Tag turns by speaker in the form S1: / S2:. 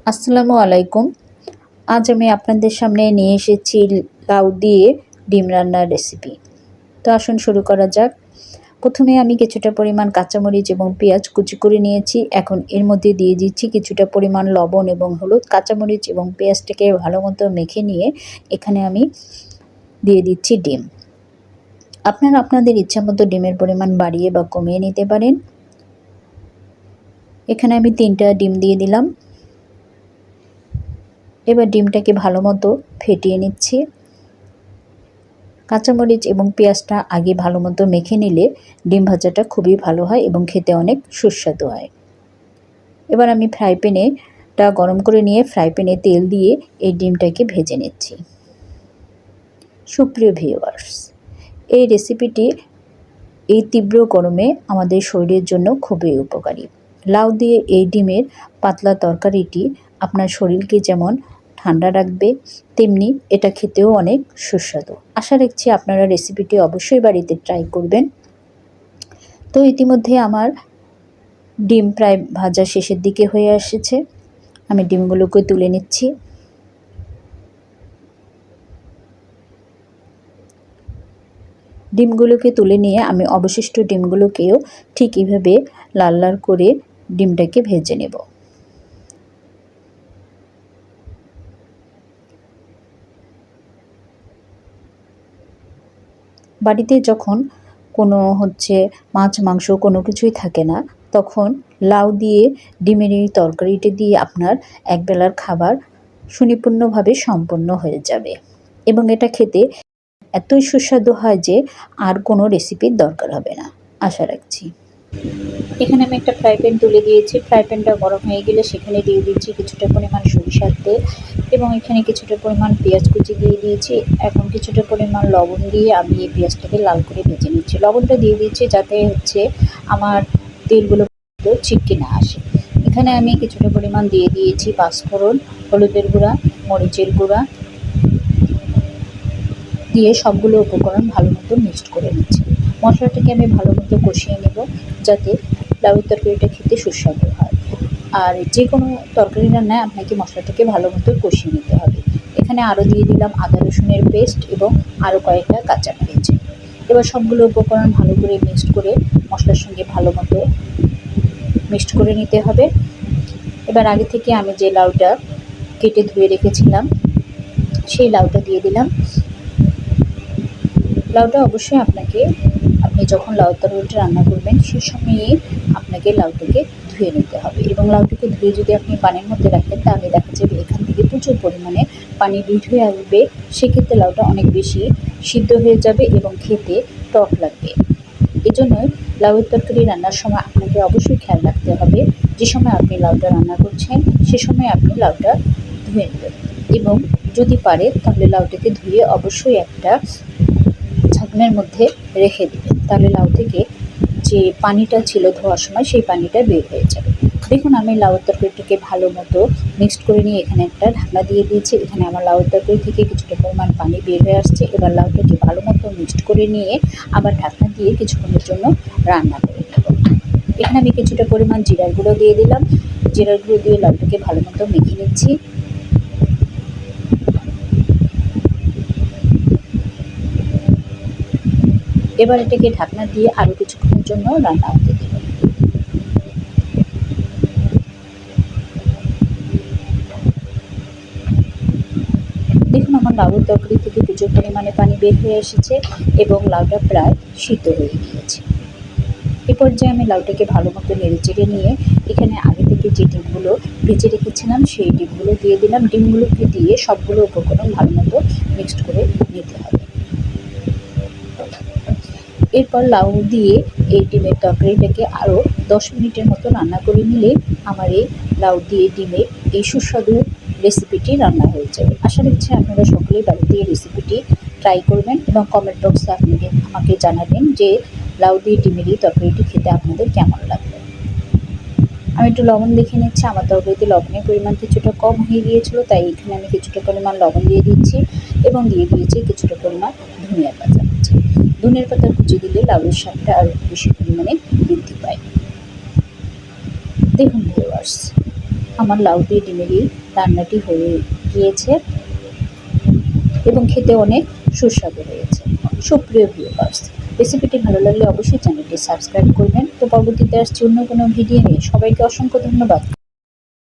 S1: আসসালামু আলাইকুম। আজ আমি আপনাদের সামনে নিয়ে এসেছি লাউ দিয়ে ডিম রান্নার রেসিপি। তো আসুন শুরু করা যাক। প্রথমে আমি কিছুটা পরিমাণ কাঁচামরিচ এবং পেঁয়াজ কুচি করে নিয়েছি। এখন এর মধ্যে দিয়ে দিচ্ছি কিছুটা পরিমাণ লবণ এবং হলুদ। কাঁচামরিচ এবং পেঁয়াজটাকে ভালো মতো মেখে নিয়ে এখানে আমি দিয়ে দিচ্ছি ডিম। আপনারা আপনাদের ইচ্ছামতো ডিমের পরিমাণ বাড়িয়ে বা কমিয়ে নিতে পারেন। এখানে আমি 3টা ডিম দিয়ে দিলাম। এবার ডিমটাকে ভালো মতো ফেটিয়ে নিচ্ছি। কাঁচামরিচ এবং পেঁয়াজটা আগে ভালো মতো মেখে নিলে ডিম ভাজাটা খুবই ভালো হয় এবং খেতে অনেক সুস্বাদু হয়। এবার আমি ফ্রাই প্যানেটা গরম করে নিয়ে ফ্রাই প্যানে তেল দিয়ে এই ডিমটাকে ভেজে নিচ্ছি। সুপ্রিয় ভিউয়ার্স, এই রেসিপিটি এই তীব্র গরমে আমাদের শরীরের জন্য খুবই উপকারী। লাউ দিয়ে এই ডিমের পাতলা তরকারিটি আপনার শরীরকে যেমন ঠান্ডা রাখবে, তেমনি এটা খেতেও অনেক সুস্বাদু। আশা রাখছি আপনারা রেসিপিটি অবশ্যই বাড়িতে ট্রাই করবেন। তো ইতিমধ্যে আমার ডিম প্রায় ভাজা শেষের দিকে হয়ে এসেছে। আমি ডিমগুলোকে তুলে নিচ্ছি। ডিমগুলোকে তুলে নিয়ে আমি অবশিষ্ট ডিমগুলোকেও ঠিক এইভাবে লাল লাল করে ডিমটাকে ভেজে নেব। বাড়িতে যখন কোনো মাছ মাংস কোনো কিছুই থাকে না, তখন লাউ দিয়ে ডিমের এই তরকারিটা দিয়ে আপনার একবেলার খাবার সুনিপুণভাবে সম্পন্ন হয়ে যাবে এবং এটা খেতে এতই সুস্বাদু হয় যে আর কোনো রেসিপির দরকার হবে না, আশা রাখছি। এখানে আমি একটা ফ্রাই প্যান তুলে দিয়েছি। ফ্রাই প্যানটা গরম হয়ে গেলে সেখানে দিয়ে দিচ্ছি কিছুটা পরিমাণ সরিষার তেল এবং এখানে কিছুটা পরিমাণ পেঁয়াজ কুচি দিয়ে দিয়েছি। এখন কিছুটা পরিমাণ লবণ দিয়ে আমি এই পেঁয়াজটাকে লাল করে ভেজে নিচ্ছি। লবণটা দিয়ে দিচ্ছি যাতে আমার তেলগুলো ছিটকে না আসে। এখানে আমি কিছুটা পরিমাণ দিয়ে দিয়েছি পাঁচফোড়ন, হলুদের গুঁড়া, মরিচের গুঁড়া দিয়ে সবগুলো উপকরণ ভালো মতো মিক্সড করে নিচ্ছি। মশলাটাকে আমি ভালো মতো কষিয়ে নেব যাতে লাউয়ের তরকারিটা খেতে সুস্বাদু হয়। আর যে কোনো তরকারি রান্নায় আপনাকে মশলাটাকে ভালো মতো কষিয়ে নিতে হবে। এখানে আরও দিয়ে দিলাম আদা রসুনের পেস্ট এবং আরও কয়েকটা কাঁচামরিচ। এবার সবগুলো উপকরণ ভালো করে মিক্সড করে মশলার সঙ্গে ভালো মতো মিক্সড করে নিতে হবে। এবার আগে থেকে আমি যে লাউটা কেটে ধুয়ে রেখেছিলাম সেই লাউটা দিয়ে দিলাম। লাউটা অবশ্যই আপনি যখন লাউ তরকারিটা রান্না করবেন সেই সময়েই আপনাকে লাউটাকে ধুয়ে নিতে হবে এবং লাউটাকে ধুয়ে যদি আপনি পানির মধ্যে রাখেন তাহলে দেখা যাবে এখান থেকে প্রচুর পরিমাণে পানি বের হয়ে আসবে। সেক্ষেত্রে লাউটা অনেক বেশি সিদ্ধ হয়ে যাবে এবং খেতে টক লাগবে। এজন্যই লাউয়ের তরকারি রান্নার সময় আপনাকে অবশ্যই খেয়াল রাখতে হবে যে সময় আপনি লাউটা রান্না করছেন সে সময় আপনি লাউটা ধুয়ে নেবেন এবং যদি পারে তাহলে লাউটাকে ধুয়ে অবশ্যই একটা ঢাকনার মধ্যে রেখে দেবেন, তাহলে লাউ থেকে যে পানিটা ছিল ধোয়ার সময় সেই পানিটা বের হয়ে যাবে। দেখুন আমি লাউয়ের তরকারিটাকে ভালো মতো মিক্সড করে নিয়ে এখানে একটা ঢাকনা দিয়ে দিয়েছি। এখানে আমার লাউয়ের তরকারি থেকে কিছুটা পরিমাণ পানি বের হয়ে আসছে। এবার লাউটাকে ভালো মতো মিক্সড করে নিয়ে আবার ঢাকনা দিয়ে কিছুক্ষণের জন্য রান্না করে নেব। এখানে আমি কিছুটা পরিমাণ জিরার গুঁড়ো দিয়ে দিলাম। জিরার গুঁড়ো দিয়ে লাউটাকে ভালো মতো মেখে নিচ্ছি। এবার এটাকে ঢাকনা দিয়ে আরও কিছুক্ষণের জন্য রান্না হতে দেব। দেখুন আমার লাউয়ের তরকারি থেকে প্রচুর পরিমাণে পানি বের হয়ে এসেছে এবং লাউটা প্রায় সিদ্ধ হয়ে গিয়েছে। এ পর্যায়ে আমি লাউটাকে ভালো মতো নেড়েচেড়ে নিয়ে এখানে আগে থেকে যে ডিমগুলো ভেজে রেখেছিলাম সেই ডিমগুলো দিয়ে দিলাম। ডিমগুলোকে দিয়ে সবগুলো উপকরণ ভালো মতো মিক্সড করে নিতে হবে। এরপর লাউ দিয়ে এই ডিমের তরকারিটাকে আরও 10 মিনিটের মতো রান্না করে নিলে আমার এই লাউ দিয়ে ডিমের এই সুস্বাদু রেসিপিটি রান্না হয়ে যাবে। আশা রাখছি আপনারা সকলেই বাড়িতে এই রেসিপিটি ট্রাই করবেন এবং কমেন্ট বক্সে আমাকে জানাবেন যে লাউ দিয়ে ডিমের এই তরকারিটি খেতে আপনাদের কেমন লাগবে। আমি একটু লবণ দেখে নিচ্ছি। আমার তরকারিতে লবণের পরিমাণ কিছুটা কম হয়ে গিয়েছিল, তাই এখানে আমি কিছুটা পরিমাণ লবণ দিয়ে দিচ্ছি এবং দিয়ে দিয়েছি কিছুটা পরিমাণ ধনিয়া পাতা কুচি। ধনিয়ার পাতা কুচি দিলে লাউয়ের স্বাদটা আরও বেশি পরিমাণে বৃদ্ধি পায়। দেখুন ভিউয়ার্স, আমার লাউ দিয়ে ডিমের এই রান্নাটি হয়ে গিয়েছে এবং খেতে অনেক সুস্বাদু হয়েছে। সুপ্রিয় ভিউয়ার্স, রেসিপিটি ভালো লাগলে অবশ্যই চ্যানেলটি সাবস্ক্রাইব করবেন। তো পরবর্তীতে আসছে অন্য কোনো ভিডিও নিয়ে। সবাইকে অসংখ্য ধন্যবাদ।